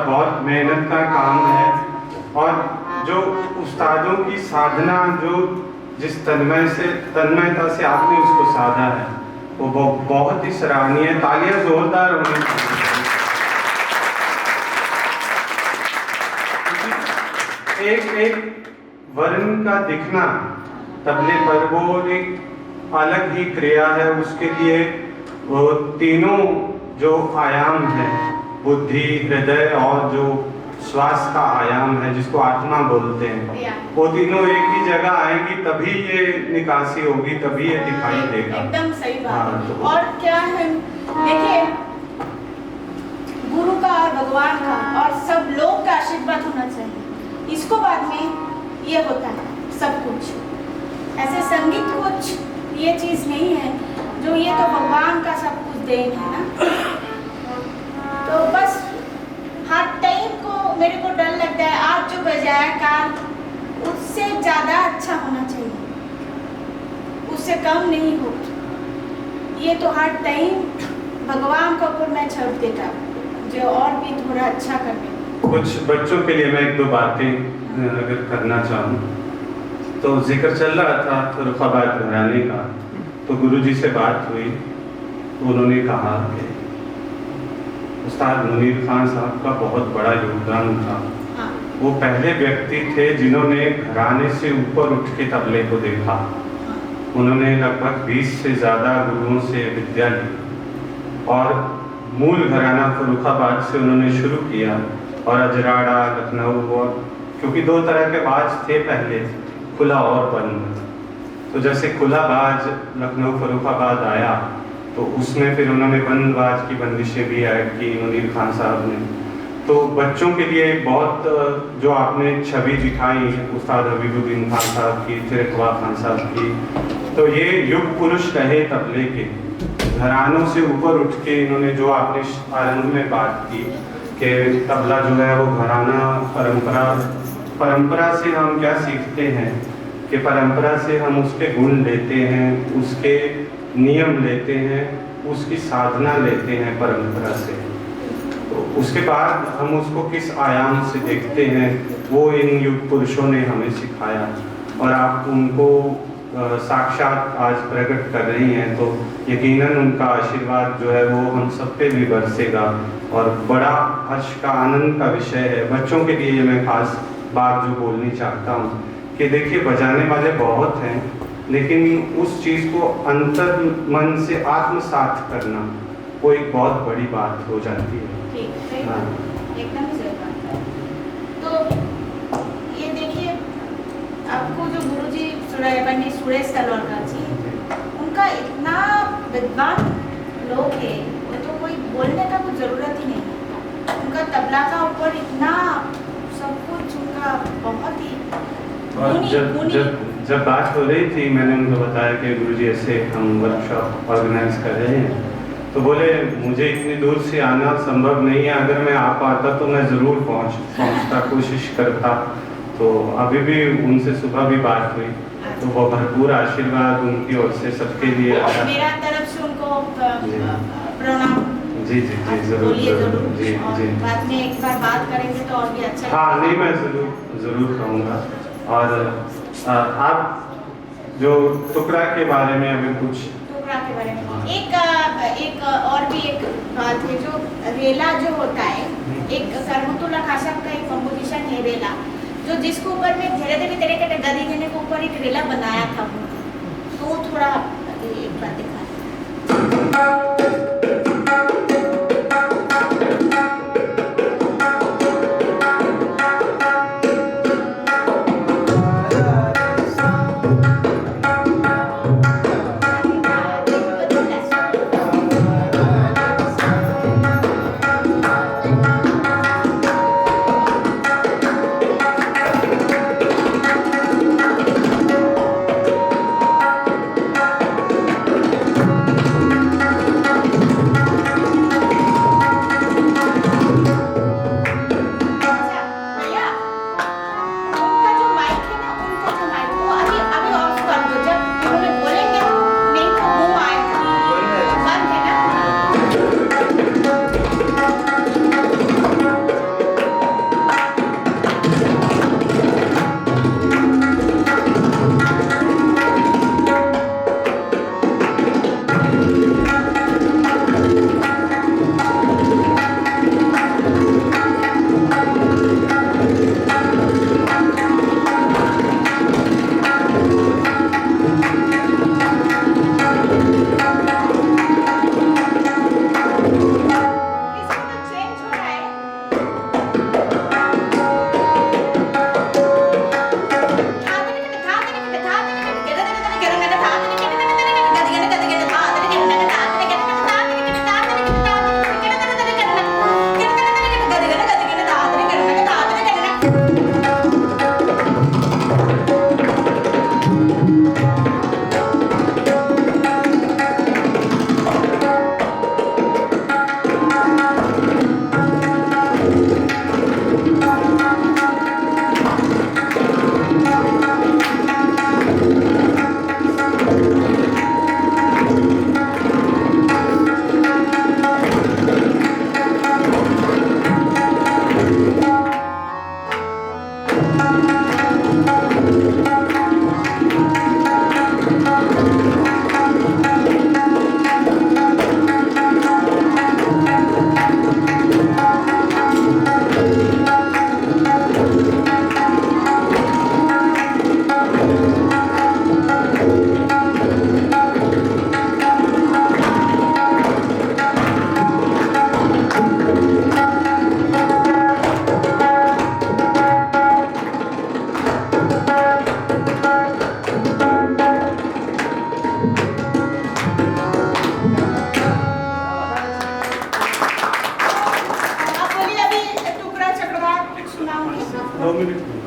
बहुत मेहनत का काम है। और जो उस्तादों की साधना, जो जिस तन्मयता से आपने उसको साधा है, वो बहुत ही सराहनीय है। तालियां जोरदार होनी चाहिए। एक वर्ण का दिखना तबले पर वो एक अलग ही क्रिया है। उसके लिए वो तीनों जो आयाम है, बुद्धि, हृदय और जो श्वास का आयाम है, जिसको आत्मा बोलते हैं, वो तीनों एक ही जगह आएंगी तभी ये निकासी होगी, तभी ये दिखाई देगा। एकदम सही बात है। और क्या है, देखिए, गुरु का और भगवान का और सब लोग का आशीर्वाद होना चाहिए। इसको बाद में ये होता है सब कुछ। ऐसे संगीत कुछ ये चीज नहीं है जो, ये तो भगवान का सब कुछ देन है ना। तो बस हर टाइम को मेरे को डर लगता है आज जो बजाया काल उससे ज्यादा अच्छा होना चाहिए, उससे कम नहीं हो। ये तो हर टाइम भगवान का ऊपर मैं छोड़ देता जो और भी थोड़ा अच्छा कर दे। कुछ बच्चों के लिए मैं एक दो बातें अगर करना चाहूँ तो जिक्र चल रहा था फर्रुखाबाद घराने का, तो गुरुजी से बात हुई तो उन्होंने कहा कि उस्ताद मुनीर खान साहब का बहुत बड़ा योगदान था। हाँ। वो पहले व्यक्ति थे जिन्होंने घराने से ऊपर उठ के तबले को देखा। हाँ। उन्होंने लगभग 20 से ज़्यादा गुरुओं से विद्या ली और मूल घराना फर्रुखाबाद से उन्होंने शुरू किया और अजराड़ा, लखनऊ, और क्योंकि दो तरह के बाज थे पहले, खुला और बंद। तो जैसे खुला बाज लखनऊ फर्रुखाबाद आया तो उसमें फिर उन्होंने बंद बाज की बंदिशें भी ऐड की मुनीर खान साहब ने। तो बच्चों के लिए बहुत जो आपने छवि दिखाई उस्ताद हबीबुद्दीन खान साहब की, फिर इकबाल खान साहब की, तो ये युग पुरुष रहे तबले के। घरानों से ऊपर उठ के इन्होंने जो आपने आरंभ में बात की कि तबला जो है वो घराना परंपरा से हम क्या सीखते हैं कि परंपरा से हम उसके गुण लेते हैं, उसके नियम लेते हैं, उसकी साधना लेते हैं परंपरा से। तो उसके बाद हम उसको किस आयाम से देखते हैं वो इन युग पुरुषों ने हमें सिखाया और आप उनको साक्षात आज प्रकट कर रही हैं। तो यकीनन उनका आशीर्वाद जो है वो हम सब पे भी बरसेगा और बड़ा हर्ष का, आनंद का विषय है। बच्चों के लिए मैं खास बात जो बोलनी चाहता हूँ कि देखिए, बजाने वाले बहुत हैं, लेकिन उस चीज़ को अंतर मन से आत्मसात करना वो एक बहुत बड़ी बात हो जाती है। हाँ। एकदम सही बात है। तो ये देखिए, आपको जो गुरुजी पंडित सुरेश तलवारकर जी, उनका इतना विद्वान लोग है, वो तो कोई बोलने का कुछ जरूरत ही नहीं है। उनका तबला का ऊपर इतना सब कुछ, उनका बहुत ही जब बात हो रही थी मैंने उनको बताया कि गुरुजी ऐसे हम वर्कशॉप ऑर्गेनाइज कर रहे हैं, तो बोले मुझे इतनी दूर से आना संभव नहीं है, अगर मैं आ पाता तो मैं ज़रूर पहुंचता, कोशिश करता। तो अभी भी उनसे सुबह भी बात हुई, तो वो भरपूर आशीर्वाद उनकी ओर से सबके लिए। मेरा तरफ से उनको प्रणाम। जी जी जी, जरूर जरूर। जी जी, बाद में एक बार बात करेंगे तो और भी अच्छा। हाँ, नहीं, मैं ज़रूर कहूँगा। और आप जो टुकड़ा के बारे में अभी कुछ के बारे में एक और भी एक बात है, जो रेला जो होता है, एक सरमुतुल्ला खाशब का एक कंपोजिशन है रेला, जो जिसके ऊपर में धीरे धीरे तेरे के गदी देने के ऊपर एक रेला बनाया था, तो थोड़ा एक बार दिखा। सुनाओगे? 2 मिनट।